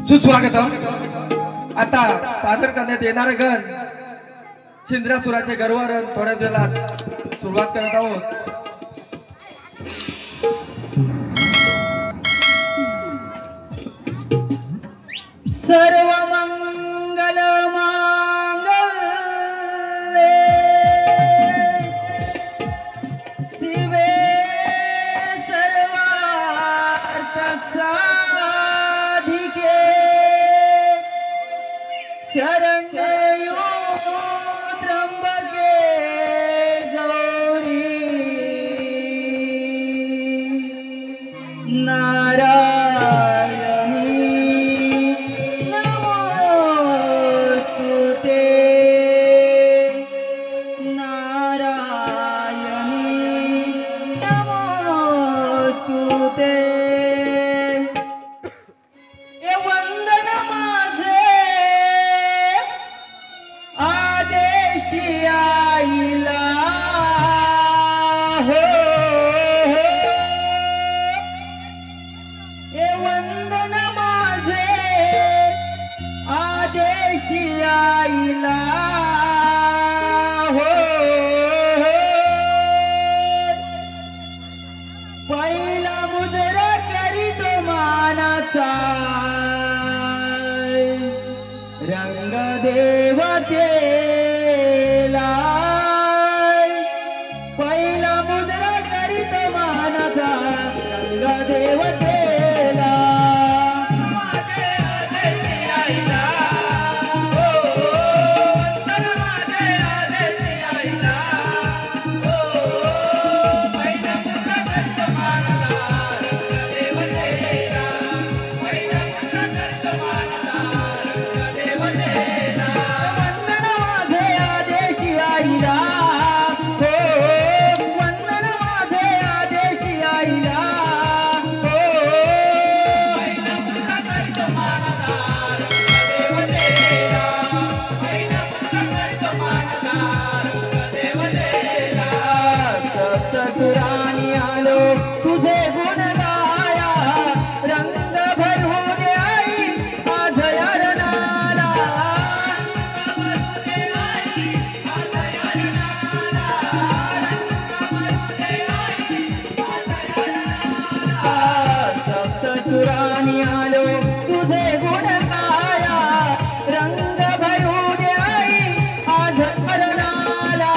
सुस्वागतम। आता सादर करण्यात येणारे गण शिंद्रासुराचे गरवारण थोड्याच वेळात सुरुवात करत आहोत। सर्व मंगल मांगल्ये शिवे सर्वार्थ साधिके शरण्ये त्र्यंबके गौरी नारायणी नमोस्तुते नारायणी नमोस्तुते। हे वंदन माझे आदेशी आईला हो, हे वंदन माझे आदेशी आईला हो, पहिला मुजरा करीतो मानाचा रंग देवतेला, पहिला मुजरा करीतो मानाचा रंग देवतेला। सप्तसुरांनी आलो तुझे गुण गाया, रंग भरू दे आई माझ्या रणाला, सप्तसुरांनी आलो तुझे गुण गाया, रंग भरू दे आई माझ्या रणाला।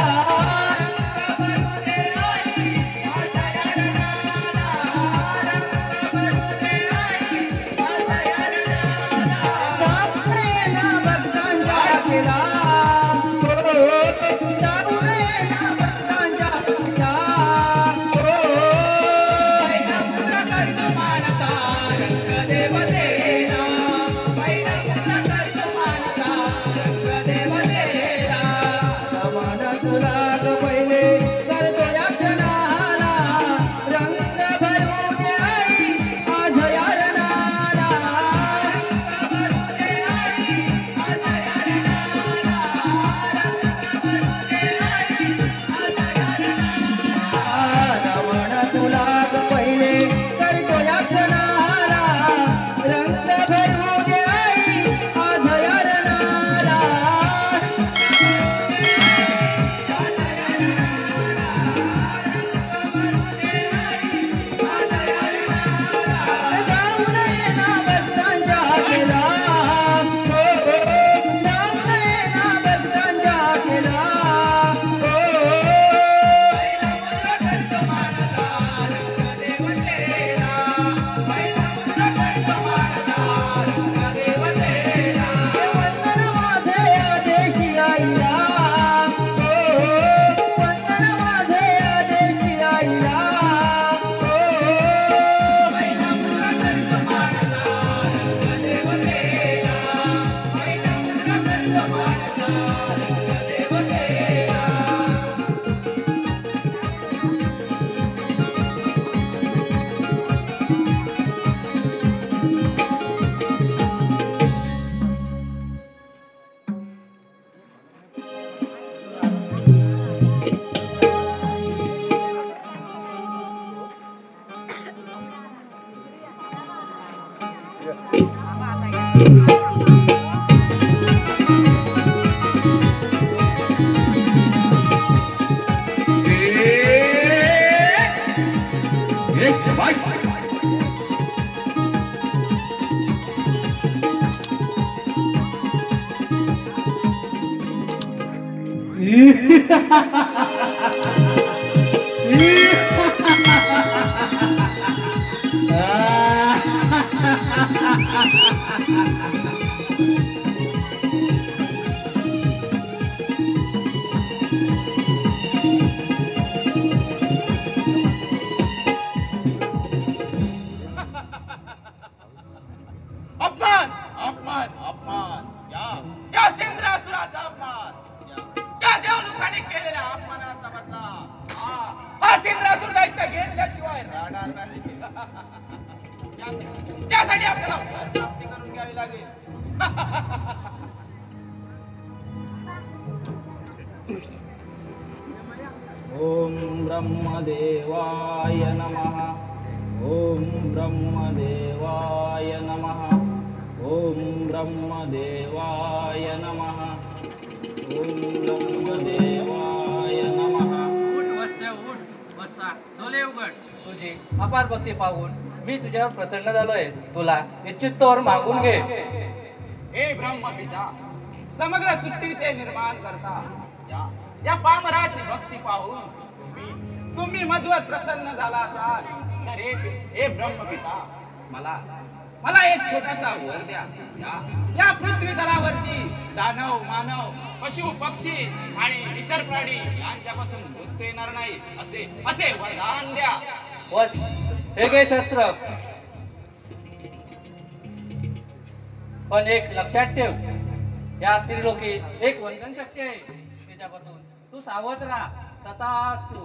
अपमान अपमान अपमान या सेंद्रासुराचा अपमान या देवलोकाने केलेल्या अपमानाचा बदला हा सेंद्रासुर दैत्य घेतल्याशिवाय राहणार नाही त्यासाठी आपल्याला प्राप्ती करून घ्यावी लागेल ओम ब्रह्मदेवाय नमः ओम ब्रह्मदेवाय नमः ओम ब्रह्मदेवाय नमः ओम ब्रह्मदेवाय नमः डोले उघड. तुझी अपार भक्ती पाहून मी तुझ्यावर प्रसन्न झालोय. तुला इच्छितोवर मागून घे. हे ब्रह्मपिता समग्र सृष्टीचे निर्माण करता या पामराची भक्ती पाहून तुम्ही मधुवर प्रसन्न झाला असाल तर हे ब्रह्मपिता मला एक छोटासा वर द्या या पृथ्वी तलावरती दानव मानव पशु पक्षी आणि इतर प्राणी यांच्यापासून मृत्यू येणार नाही असे वरदान द्या. बस हे घे शस्त्र. पण एक लक्षात ठेव, या त्रिलोकी एक वंदन शक्ती आहे. त्याच्यापासून तू सावध राहा. तथास्तु.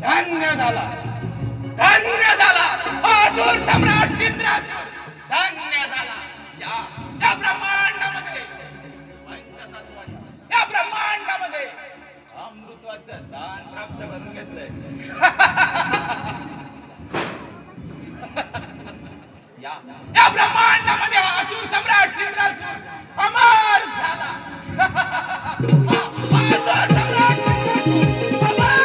धन्य झाला असुर सम्राट सिंद्रासुर. धन्य झाला या ब्रह्मांडामध्ये पंचतत्वाच्या या ब्रह्मांडामध्ये अमृताचं दान प्राप्त करून घेतलंय. या ब्रह्मांडामध्ये असुर सम्राट सिंद्रासुर अमर झाला. असुर सम्राट सिंद्रासुर अमर.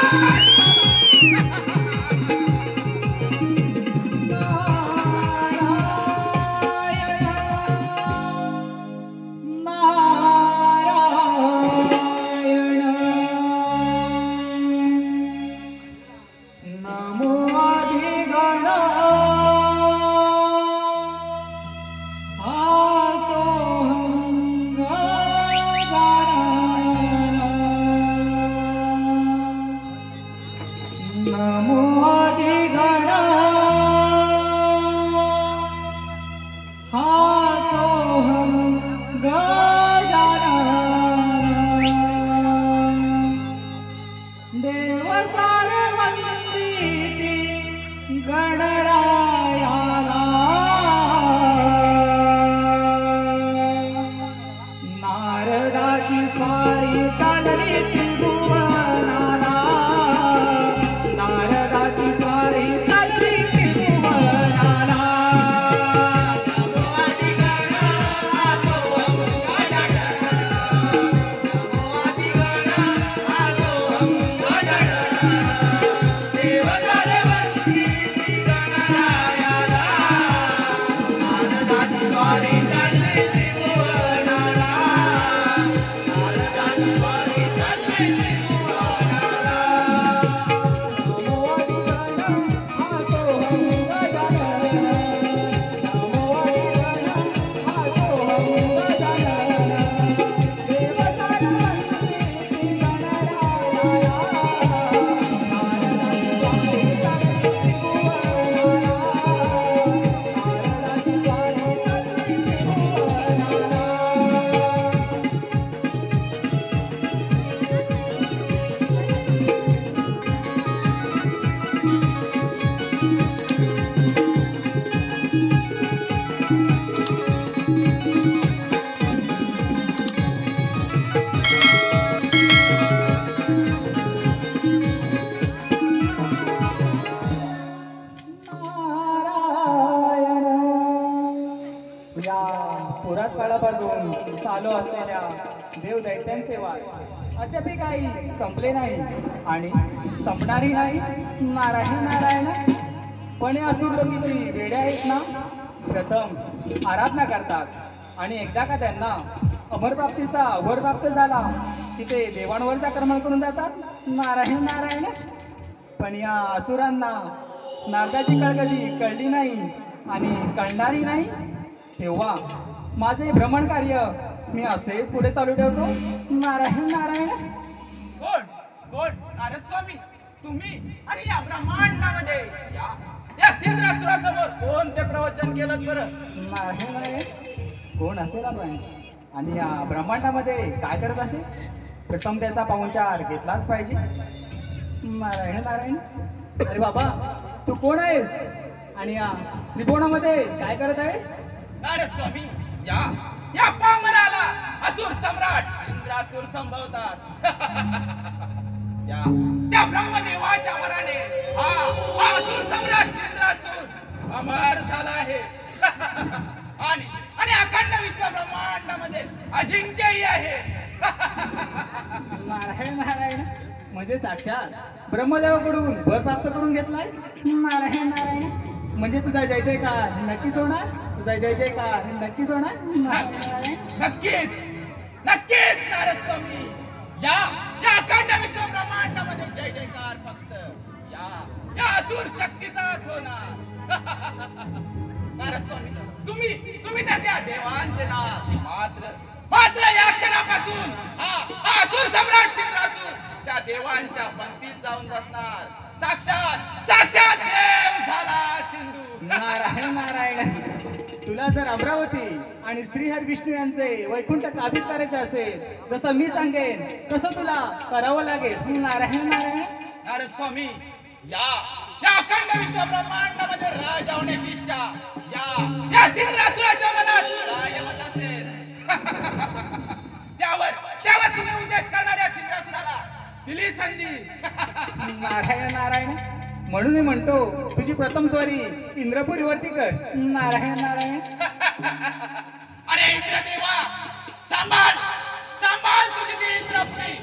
देव दैत्यांचे वाद अद्याप काही संपले नाही आणि संपणारही नाही. नारायण नारायण. पण हे असुर लोकीची वेडे आहेत ना, प्रथम आराधना करतात आणि एकदा का त्यांना अमरप्राप्तीचा वर प्राप्त झाला की ते देवांवरचा कर्म करून जातात. नारायण नारायण. पण या असुरांना नारदाची कळकळी कळली नाही आणि कळणारही नाही. तेव्हा माझे भ्रमण कार्य मी असेच पुढे चालू ठेवतो. नारायण नारायण. कोण कोण नारदस्वामी तुम्ही आणि या ब्रह्मांडामध्ये या सिंद्रासुरासमोर कोणते प्रवचन केलं बरं? नारायण नारायण. कोण असेल आपण आणि या ब्रह्मांडामध्ये काय करत असेल? प्रथम त्याचा पाहुणचार घेतलाच पाहिजे. नारायण नारायण. अरे बाबा, तू कोण आहेस आणि या त्रिकोणामध्ये काय करत आहेस? नारदस्वामी या पामराला असुर सम्राट इंद्रासुर संभवतात. त्या ब्रह्मदेवाच्या वराने हा असुर सम्राट इंद्रासुर अमर झाला आहे. आणि अखंड विश्व ब्रह्मांडामध्ये अजिंक्यही आहे. नारायण नारायण. म्हणजे साक्षात ब्रह्मदेवाकडून वर प्राप्त करून घेतलाय. नारायण नारायण. म्हणजे तुझा जय जयकार नक्कीच होणार. तुझा जय जयकार नक्कीच होणार. नारायण नारायण. नक्कीच नक्कीच नारदस्वामी. या अखंड विश्व ब्रह्मांडामध्ये जय जयकार फक्त या असुर शक्तीचाच होणार. नारदस्वामी तुम्ही तर त्या देवांचे नाथ. मात्र या क्षणापासून हा असुर सम्राट सिंद्रासुर त्या देवांच्या पंक्तीत जाऊन बसणार. साक्षात देव झाला सिंधू. नारायण नारायण. तुला जर अमरावती आणि श्रीहरी विष्णू यांचे वैकुंठ काबीज करायचे असेल, जसं मी सांगेन तसं तुला करावं लागेल. नारायण नारायण. नारदस्वामी या अखंड विश्व ब्रह्मांडामध्ये राज होण्याची इच्छा या सिंद्रासुराच्या मनात कायमच असेल. त्यावर तुम्ही उद्देश करणाऱ्या सिंद्रासुराला दिली संधी. नारायण नारायण. म्हणून मी म्हणतो तुझी प्रथम स्वारी इंद्रपुरीवरती कर. नारायण नारायण. अरे इंद्रदेवा, सांभाळ तुझी ती इंद्रपुरी.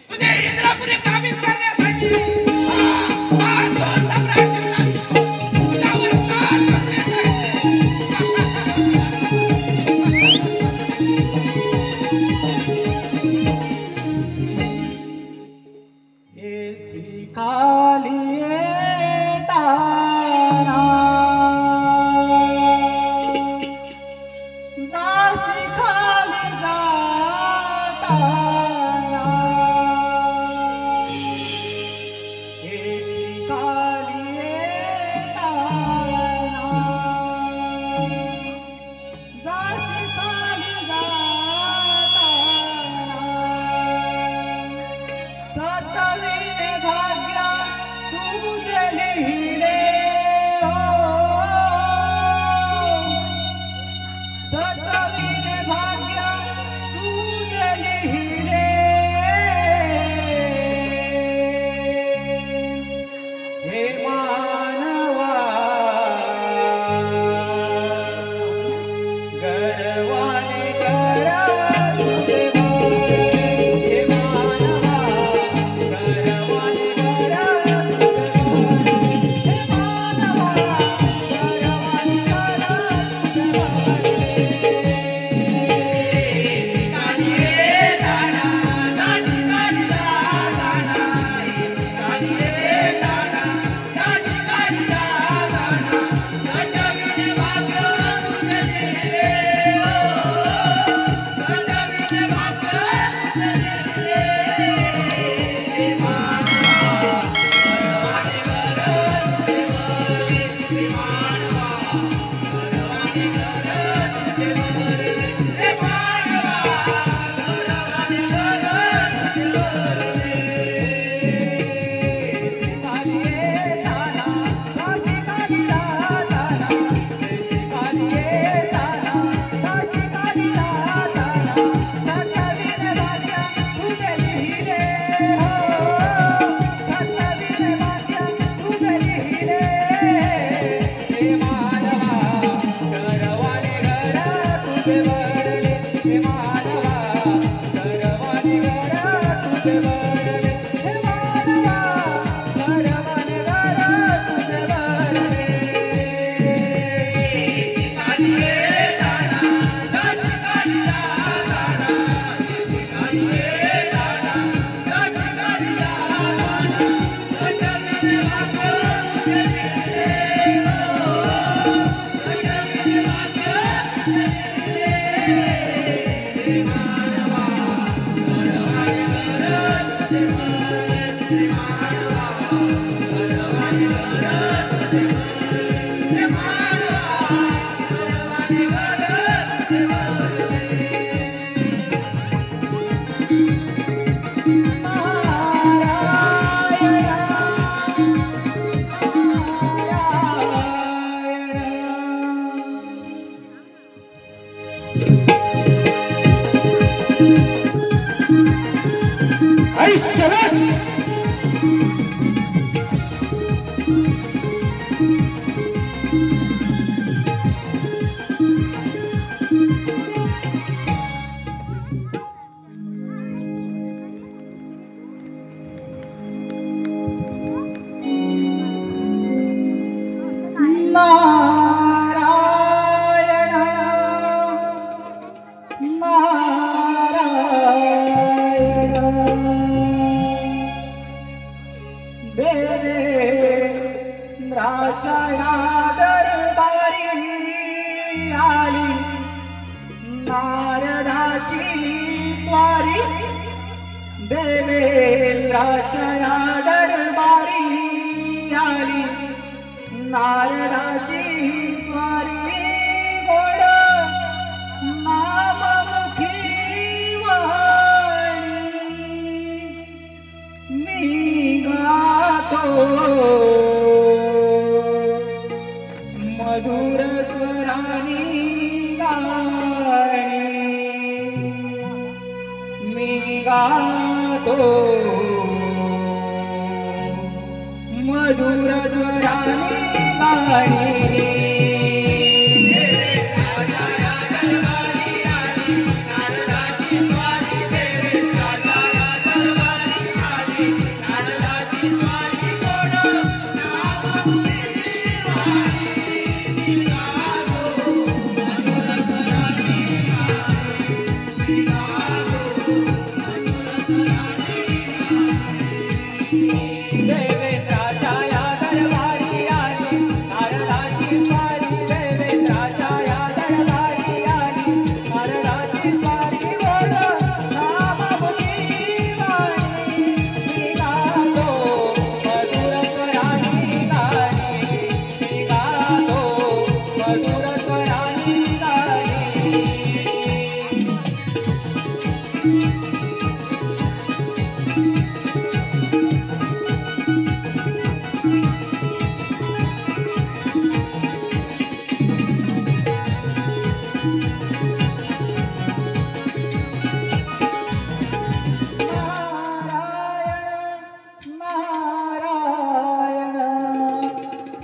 तुझे इंद्रपुरी काबीज करण्यासाठी हा असुर सम्राट सिंद्रासुर तुझ्यावर काल करण्यात आहे. खाली तारा जासी खाली जातारा खाली तारा जासी खाली जातारा सतवीने भाग्या तुझे लिहिले हो. सतवीने भाग्या तुझे लिहिले हे मानवा गर्वाने करा तुझे हे मानवा गर्वाने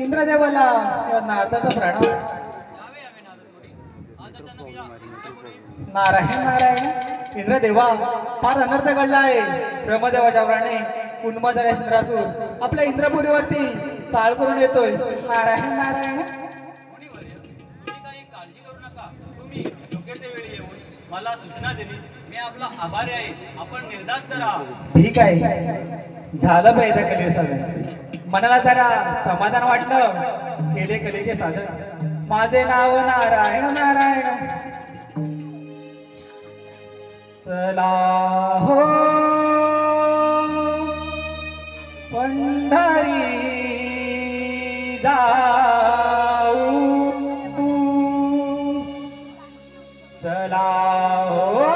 इंद्रदेवाला नारदाचा प्रणाम. नारायण नारायण. इंद्रदेवा, फार अनर्थ घडला आहे. ब्रह्मदेवाच्या प्राणे उन्मदर इंद्रासूर आपल्या इंद्रपुरीवरती चाल करून येतोय. नारायण नारायण. काही काळजी करू नका. तुम्ही योग्य ते वेळी येऊन मला सूचना दिली. मी आपला आभारी आहे. आपण निर्धास्त राहा. ठीक आहे, झालं पाहिजे कली साधन. मनाला जरा समाधान वाटलं. केले कलेचे साधन. माझे नाव नारायण नारायण. चला हो पंढरी जाऊ. चला हो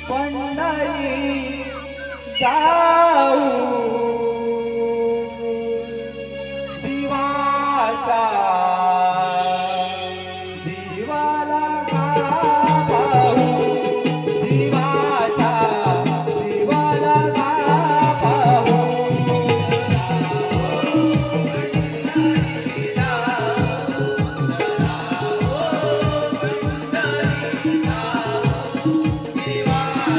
पंढरी जाऊ. जीवाचा जीवाला गाभाऊ. जीवाचा जीवाला गाभाऊ. जीवाचा जीवाला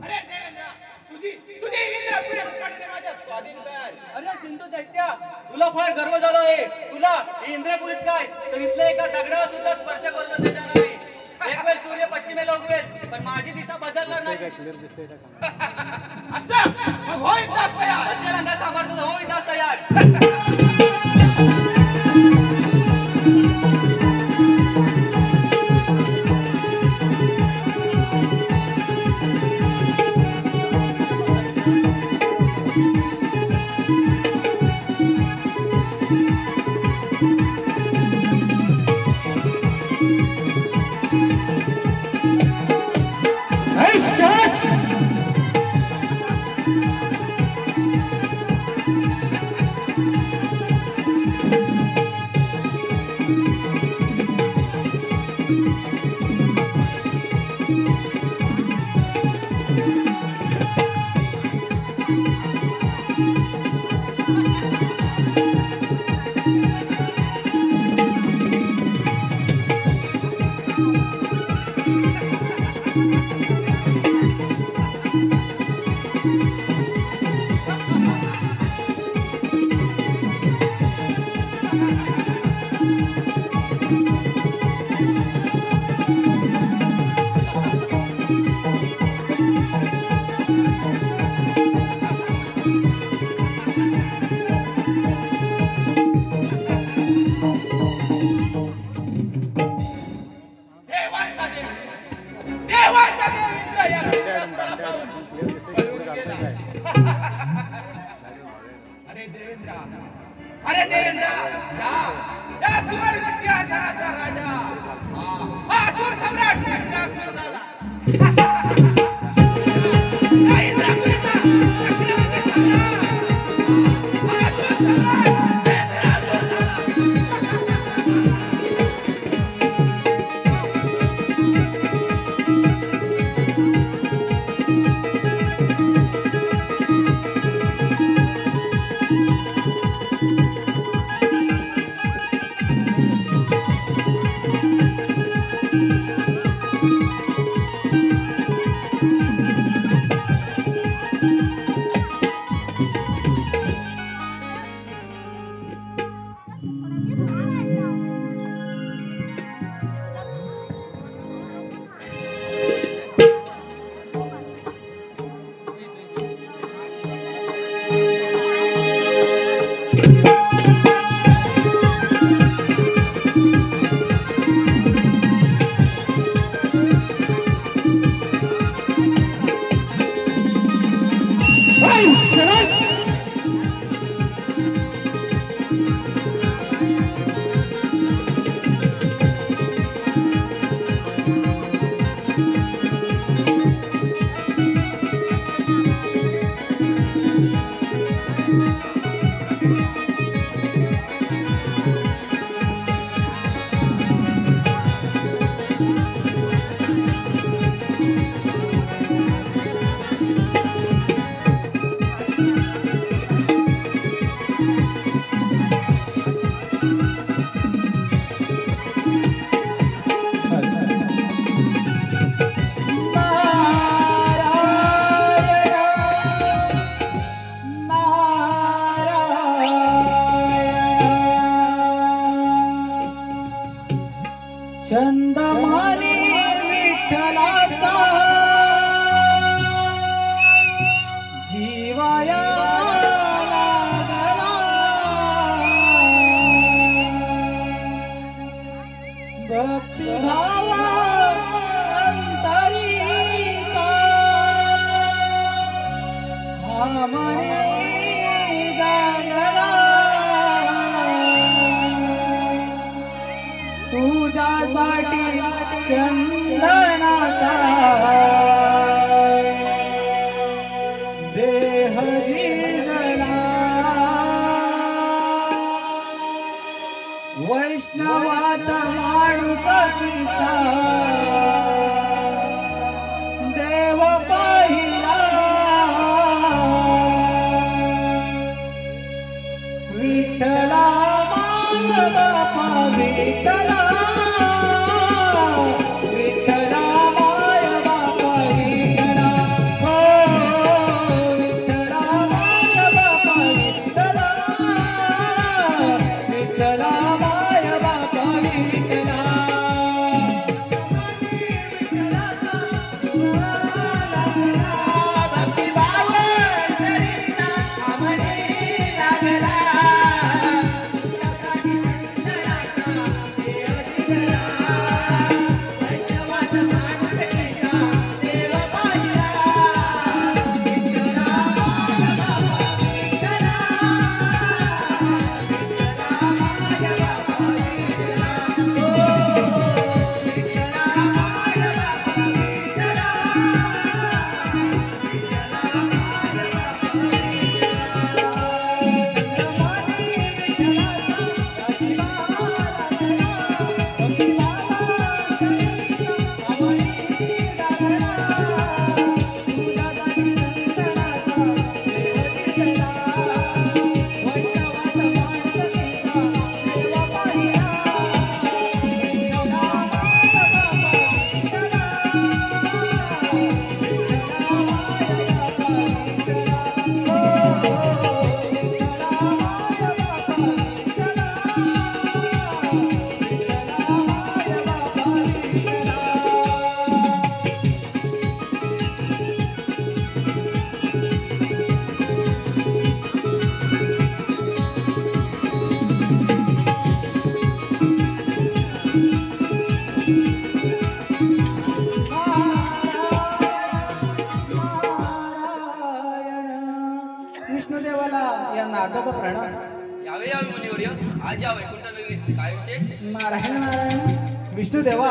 अरे देवेंद्र, तुझी इंद्रपुरी पकडणे माझ्या स्वाधीन कर. अरे सिंधू दैत्या, तुला फार गर्व झाला आहे. तुला ही इंद्रपुरीत काय तर इथल्या एका दगडावर सुद्धा स्पर्श करून देणार नाही. एक वेळ सूर्य पश्चिमेला उगवेल पण माझी दिशा बदलणार नाही. असं मग होय इथंच तयार. अशा रंगात सामर्थ्य हो इथंच तयार. देवाचा देव इंद्र या सिंहासनाला पाहून पळून गेला. अरे देवेंद्र, या स्वर्ग सिंहासनाचा राजा हा असुर सम्राट चक्रासुर झाला. या इंद्रपुरीचा चक्रवर्ती सम्राट हा असुर सम्राट चक्रासुर झाला. मनी जागला तुझ्यासाठी चंदनाचा देह जिजला वैष्णवात माणूस तिचा देव पाहिला विठ्ठला माय बापा विठ्ठला विठ्ठला माय बापा विठ्ठला हो विठ्ठला माय बापा विठ्ठला विठ्ठला माय बापा विठ्ठला भक्ती भाव सरिता आमने लागला विष्णुदेवाला या नारदाचा प्रणाम. यावे यावे मुनिवर्य, आज या वैकुंठ नगरीत काय विशेष? नारायण नारायण. विष्णुदेवा,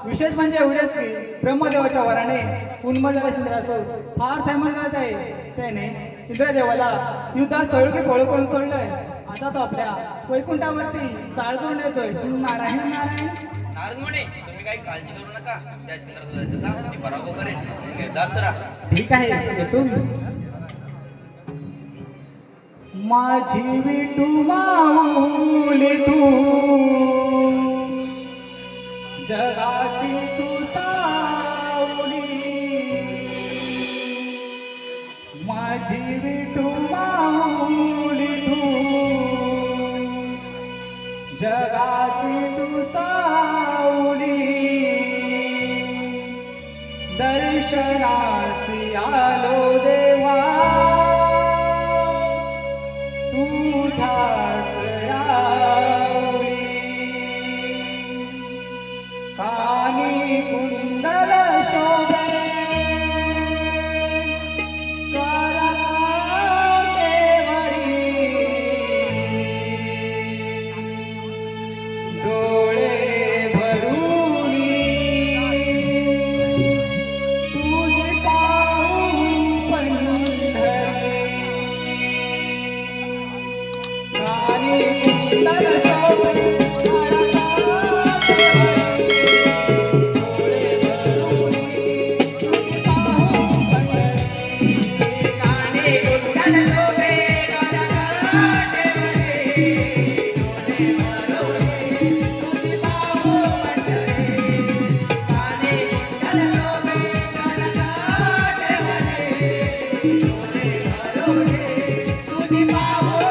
विशेष म्हणजे एवढेच की ब्रह्मदेवाच्या वराने उन्मजला इंद्राचं फार थैमान करत आहे. त्याने इंद्रदेवाला युद्धात सळकी फोळ करून सोडलंय. आता तो आपल्या वैकुंठावरती चाल करून येतोय. नारायण नारायण. नारद मुनी, तुम्ही काही काळजी करू नका. त्या चंद्राचा पराभव करेल. निर्धास्त राहा. ठीक आहे, येतो मी. माझी विठू माऊली तू जगाची तू सावली माझी विठू माऊली तू जगाची तू सावली दर्शनासी आलो देवा तुझ्याच रावी कानी कुंडल शोभे डोळे भरून तुझे पाहू पंढरी कानी कुंडल शोभे तुझी बाबू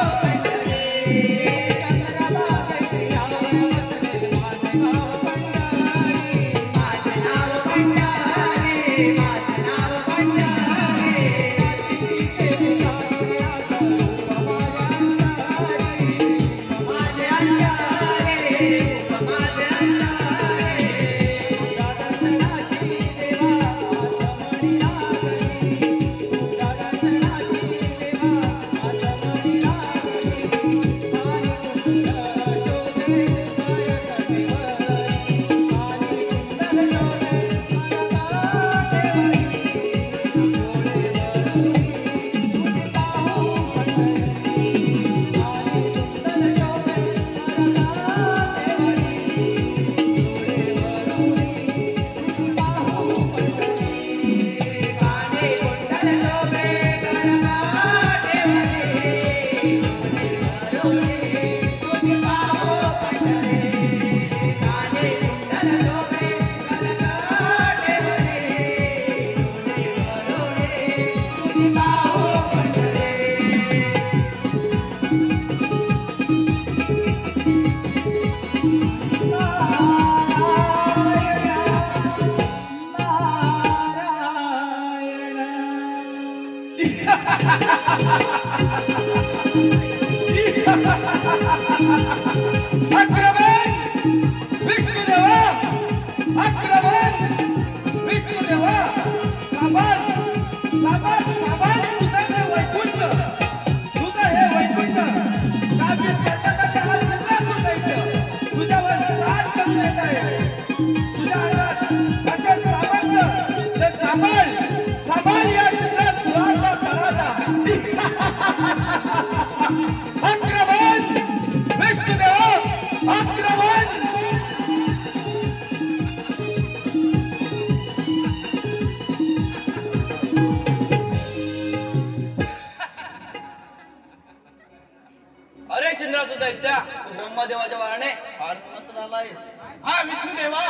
शिंद्रासुर दैत्या, तू ब्रह्मदेवाच्या वराने फार उन्नत झालायस. हा विष्णुदेवा,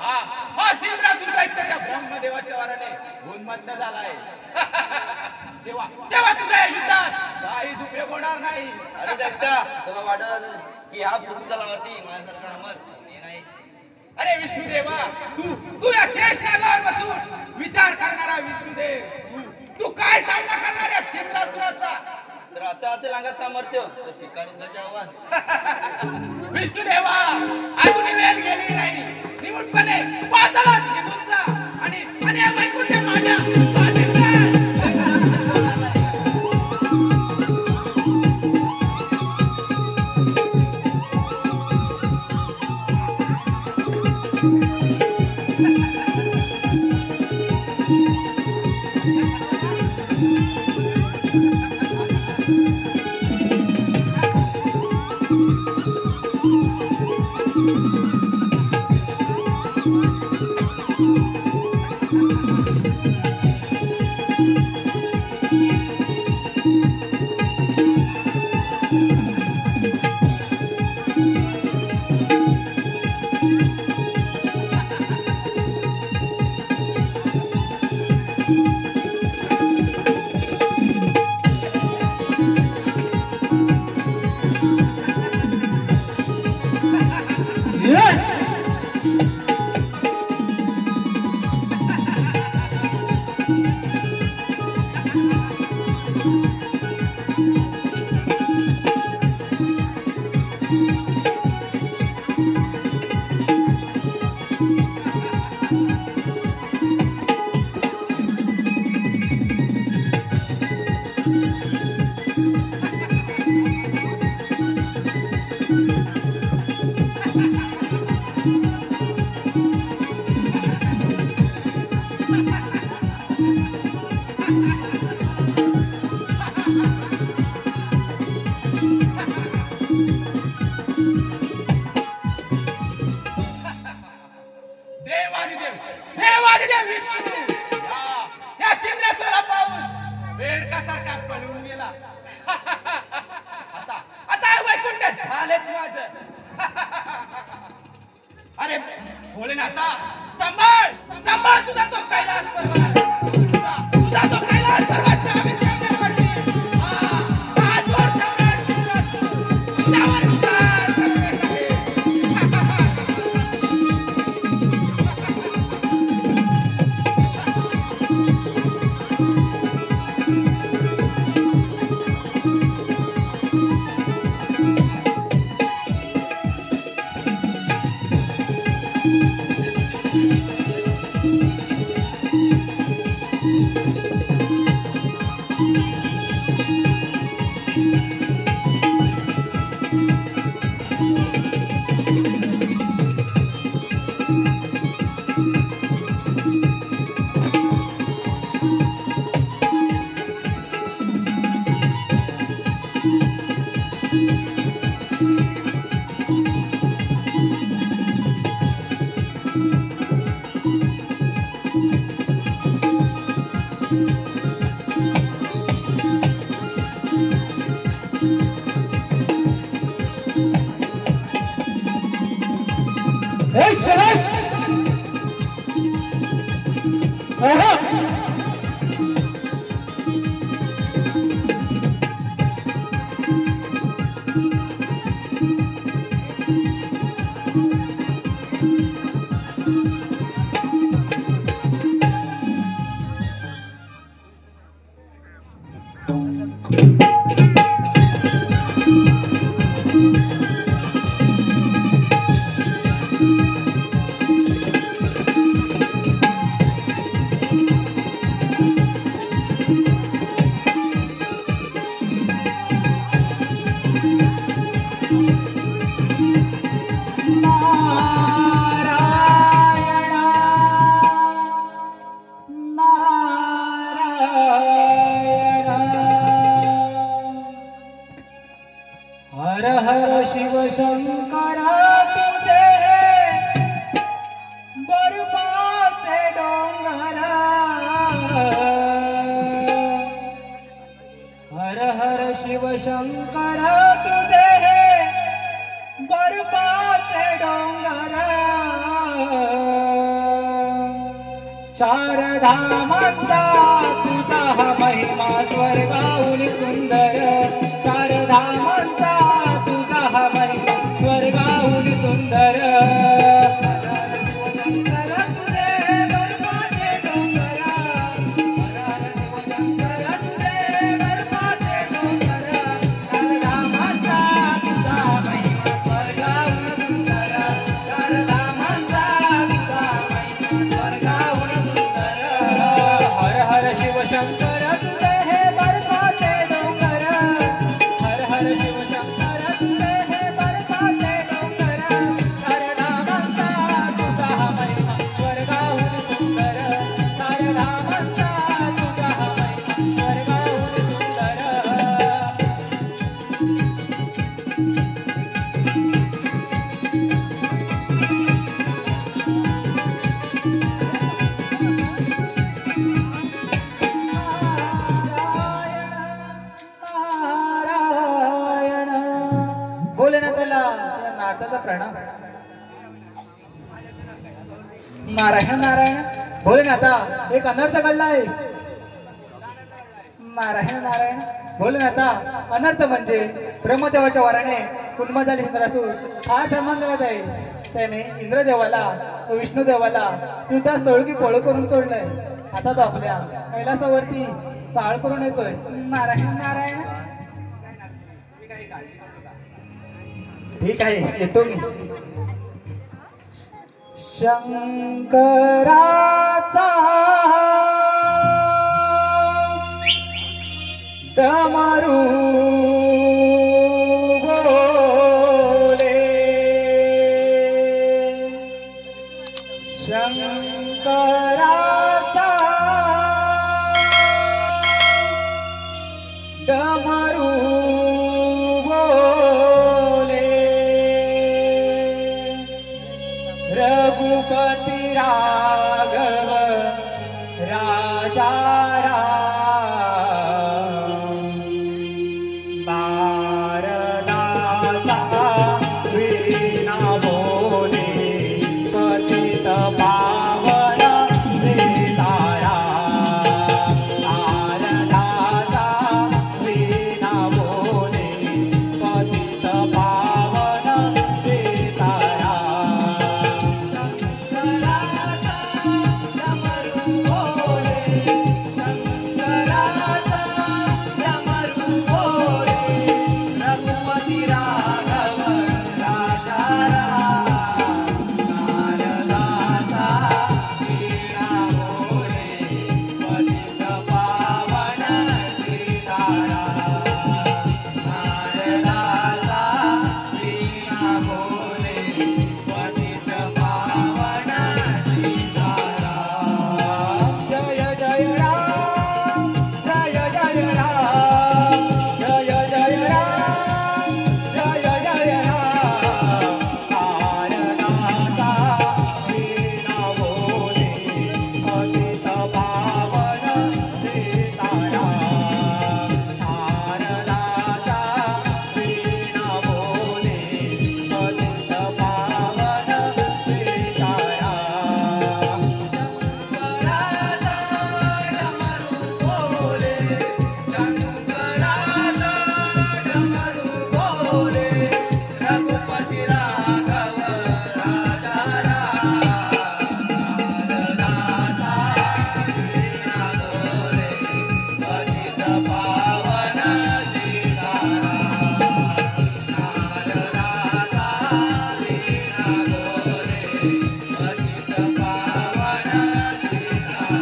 हा सिंद्रासुर दैत्याच्या ब्रह्मदेवाच्या वराने उन्मत्त झालाय. तेव्हा तेव्हा तुझ्या युद्धात काहीच उपयोग होणार नाही. अरे दैत्या, तुला वाटत की हा पृथ्वी तलावरती माझ्यासारखा अमर कोणी नाही. अरे विष्णुदेवा, तू या शेष नागावर बसून विचार करणारा विष्णुदेव, तू काय सामना करणार या सिंद्रासुराचा? तर असं असेल अंगात सामर्थ्य तर स्वीकारून त्याचे आव्हान. विष्णुदेवा, अजूनही वेळ गेली नाही. निमूटपणे पाताळात निघून जा आणि या वैकुंठ माझ्या स्वाधीन कर. देवादिदेव विष्णू या सिंद्रासुराला पाहून बेडकासारखा पळून गेला. आता वैकुंठ झालेच माझं. अरे भोलेनाथा, सांभाळ सांभाळ तुझा तो कैलास पर्वत, तुझा तो कैलास पर्वत नाविक करण्यासाठी. आजवर सम्राट सिंद्रासुर त्यावर विचार करण्यासाठी. हर हर शिव शंकर तुझे बर्फाचे डोंगर. हर हर शिव शंकर तुझे बर्फाचे डोंगर चार धामांचा तुझा हा महिमा स्वर्गाहून सुंदर चार धामांचा तुझा हा महिमा स्वर्गाहून सुंदर शंकर तुझे बर्फाचे डोंगर शंकर तुझे बर्फाचे डोंगर चार धामांचा तुझा महिमा स्वर्गाहून सुंदर चार धामांचा तुझा महिमा स्वर्गाहून सुंदर हर हर शिव शंकर तुझे हे बर्फाचे डोंगर हर हर शिव शंकर तुझे हे बर्फाचे डोंगर चार धामांचा तुझा हा महिमा स्वर्गाहून सुंदर चार धामांचा तुझा हा महिमा स्वर्गाहून सुंदर नारायण भोलेनाथाला या नाथाचा प्रणाम नारायण नारायण भोलेनाथा एक अनर्थ घडलाय नारायण नारायण भोलेनाथा अनर्थ म्हणजे ब्रह्मदेवाच्या वराने उन्मदाली इंद्रासूर हा सन्मान देण्यात आहे त्याने इंद्रदेवाला व विष्णुदेवाला युद्धा सोळकी पळू करून सोडलंय आता तो आपल्या कैलासावरती चाळ करून येतोय नारायण नारायण ठीक आहे येतो मी शंकराचा डमरू बोले शंकराचा डमरू बोले रघुपती राघव राजा राम नारदाचा वीणा बोले पतित पावन सीताराम नारदाचा वीणा बोले पतित पावन सीताराम शंकराचा डमरू बोले शंकराचा डमरू बोले रघुपती राघव राजा राम नारदाचा वीणा बोले पतित पावन सीताराम नारदाचा वीणा बोले पतित पावन सीताराम जय जय राम जय जय राम जय जय राम जय जय राम नारदाचा वीणा बोले पतित पावन सीताराम नारदाचा वीणा बोले पतित पावन सीताराम शंकराचा डमरू बोले शंकराचा डमरू बोले रघुपती राघव राजा राम नारदाचा वीणा बोले पतित पावन सीताराम नारदाचा वीणा बोले पतित पावन सीताराम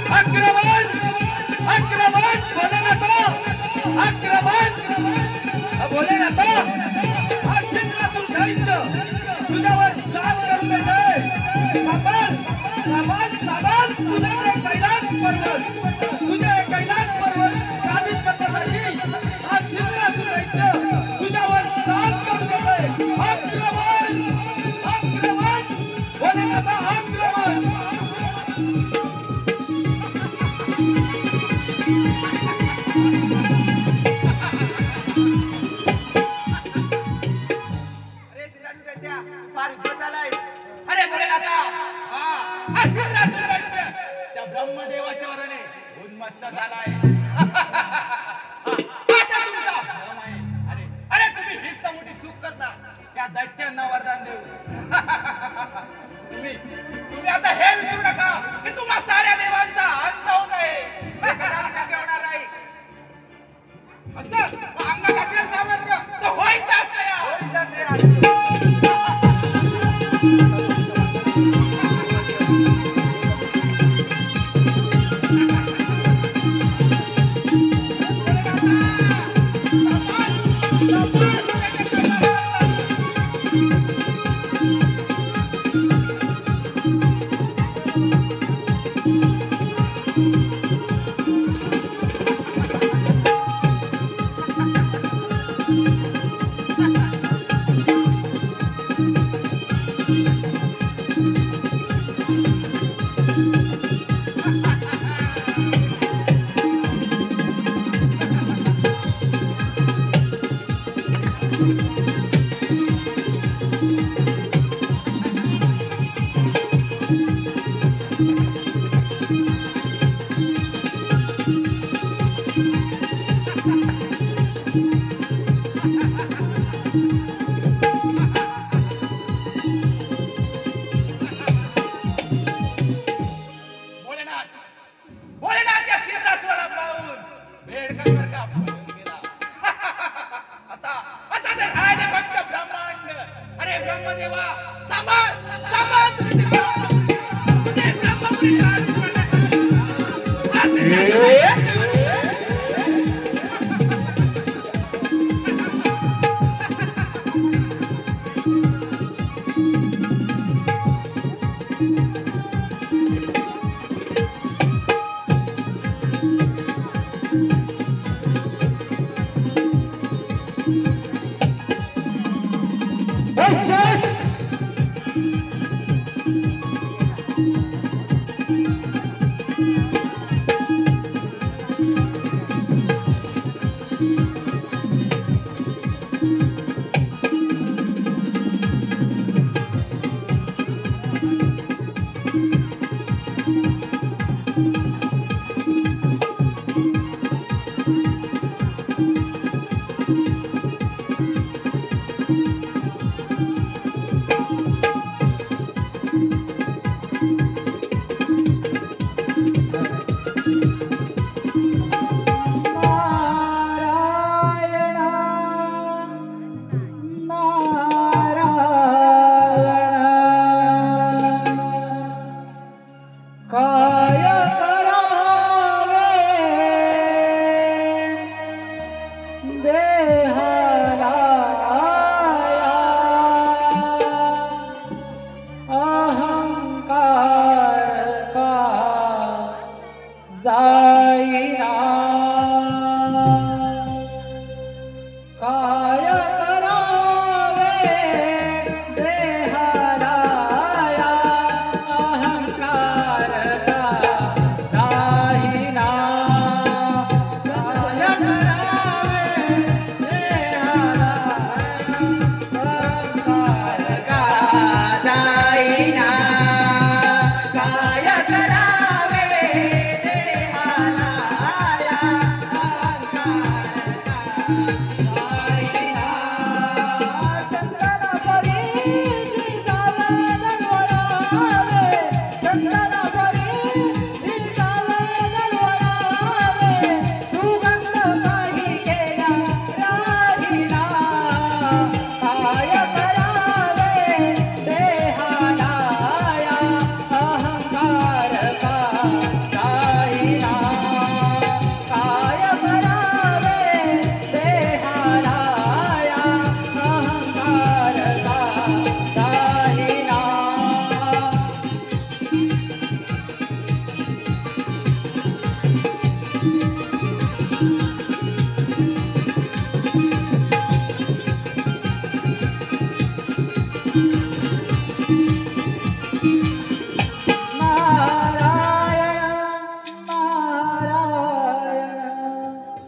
आक्रमण आक्रमण भोलेनाथा आक्रमण भोलेनाथा हा चित्रातून दैत्य तुझ्यावर चाल करून येतोय साबास तुझे कैलास पर्वत काबीज करण्यासाठी हा चित्रातून दैत्य अरे श्रीराम दैत्या, फार उद्धट झालाय. अरे भोलेनाथा, हा सिद्धरासुर दैत्य त्या ब्रह्मदेवाच्या वराने उन्मत्त झालाय. आता तुमचा भ्रम आहे. अरे अरे तुम्ही हीच तर मोठी चूक करता त्या दैत्यांना वरदान देऊ. तुम्ही आता हे विसरू नका की तुम्हा साऱ्या देवांचा अंत होत आहे. हे कदापि शक्य होणार नाही. असं अंगात असेल सामर्थ्य तर होईच असतं या. भोलेनाथ या सिद्धरासुराला पाहून बेडकासारखा पळून गेला. आता तर राहिले फक्त ब्रह्मांड. अरे ब्रह्मदेवा, सांभाळ सांभाळ तुझे ब्रह्मपुरी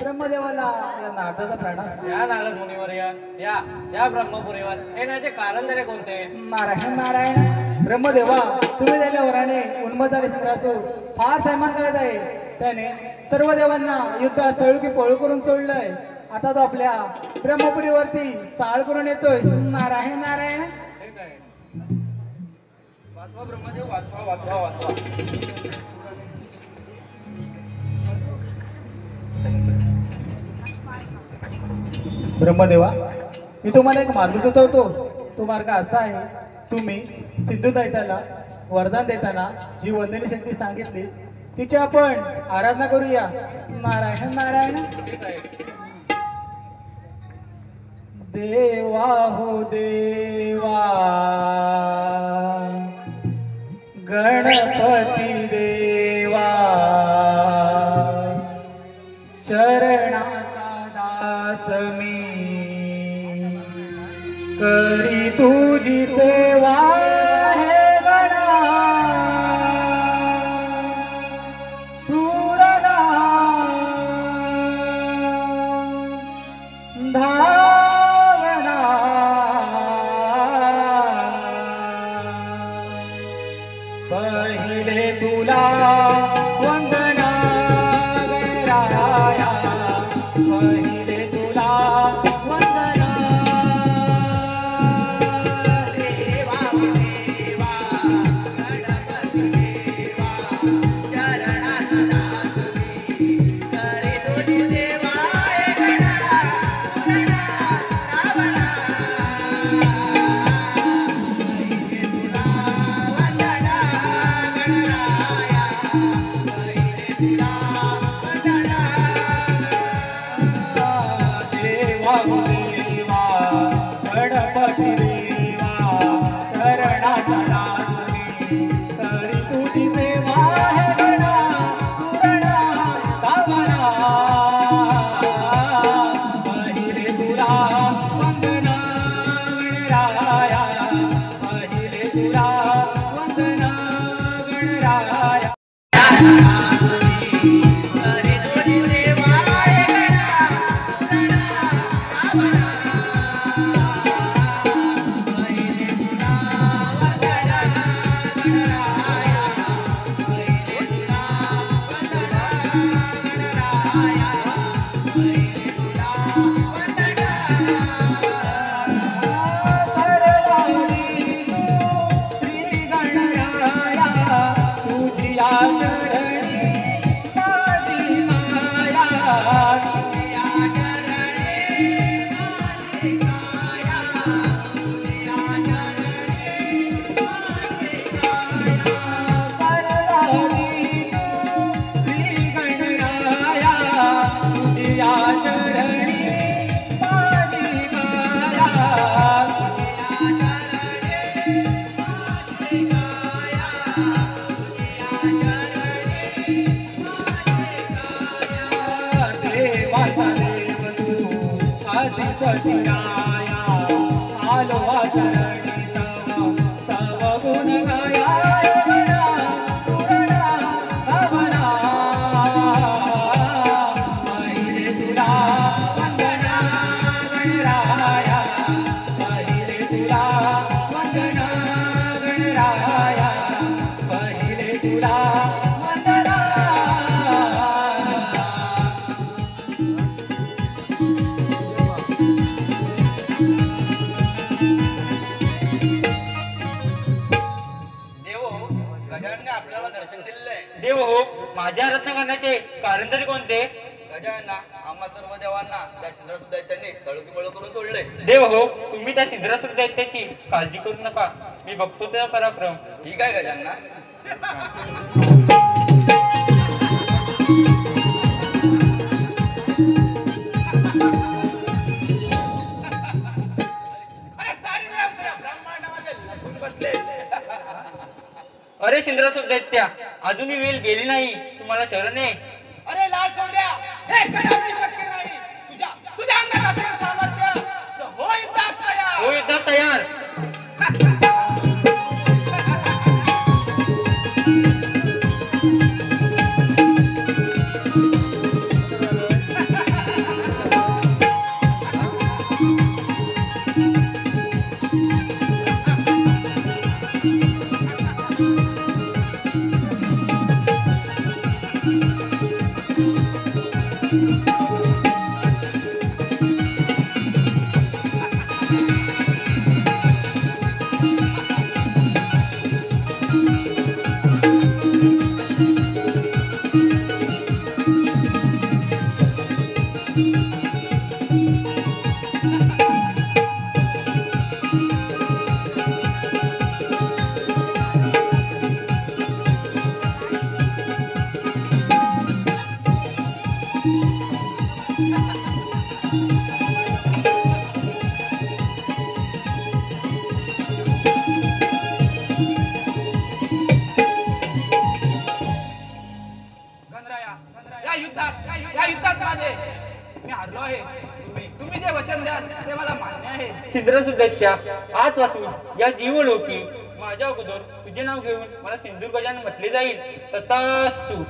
ब्रह्मदेवाला या नारदाचा प्रणाम. या नारद मुनीवर या ब्रह्मपुरीवर येण्याचे कारण तरी कोणते? नारायण नारायण. ब्रह्मदेवा, तुम्ही दिल्या वराने उन्मत्ताने सगळ्याचो फार सन्मान करत आहे. त्याने सर्व देवांना युद्धात चळू की पळू करून सोडलंय. आता तो आपल्या ब्रह्मपुरीवरती चाळ करून येतोय. नारायण नारायण. वाचवा ब्रह्मदेव, वाचवा. ब्रह्मदेवा, मी तुम्हाला एक मार्ग सुचवतो. तो मार्ग असा आहे, तुम्ही सिद्धू दैत्याला वरदान देताना जी वंदनी शक्ती सांगितली तिची आपण आराधना करूया. नारायण नारायण. देवा हो देवा, गणपती देवा, चरणाचा दास मी करी तुझी सेवा. हे गणा क्रूरना धावना पहिले तुला वंदना गणराया, पहिले तुला वंदना. देवा देवा गणपती देवा, चरणाचा दास मी करी तुझी सेवा. हे गणा गणा रावणा, पहिले तुला वंदना गणराया, पहिले तुला वंदना. देवा देवा गणपती देवा, चरणाचा दास मी करी तुझी सेवा. हे गणा पूरणा धावना, पहिले तुला वंदना गणराया, पहिले तुला वंदना गणराया. करी तुझी सेवा. हे गणा पूरणा धावना, पहिले तुला वंदना गणराया, पहिले तुला वंदना गणराया, पहिले तुला वंदना. सरलावली तू श्री गणराया, तुझी या चरणी माझी माया, तुझी या चरणी माझी माया, तुझी या चरणी माझी माया. सरलावली तू श्री गणराया, तुझी या चरणी माझी माया, तुझी या चरणी माझी माया, तुझी या चरणी माझी माया. देवाचा देव तू अधिपती राया, आलो चरणी तव तव गुण गाया. हे गणा पूरणा धावना, पहिले तुला वंदना गणराया, पहिले तुला वंदना गणराया, पहिले तुला वंदना. देव गजानने आपल्याला दर्शन दिलेलं आहे. देव हो, माझ्या रत्नगणाचे कारण तरी कोणते? गजानना आम्हा सर्व देवांना त्या सिंधरासुद्धा दैत्याने चळूकी पळू करून सोडले. देव हो, तुम्ही त्या सिंधरासुर दैत्याची काळजी करू नका. मी बघतो त्या पराक्रम. ठीक आहे गजानना. अरे सिंधरासुर दैत्या, अजूनही वेळ गेली नाही. तुम्हाला शरण आहे. अरे लाल चौद्या, हे कदापि शक्य नाही. तुझ्या अंगात असेल सामर्थ्य तर हो युद्धास तयार. हो युद्धास तयार. गणराया, या युद्धात माझे मी हारलो आहे. तुम्ही जे वचन द्याल ते मला मान्य आहे. सिंधुसुद्धा आजपासून या जीवलोकी माझ्या अगोदर तुझे नाव घेऊन मला सिंधुगजान म्हटले जाईल. तथास्तु.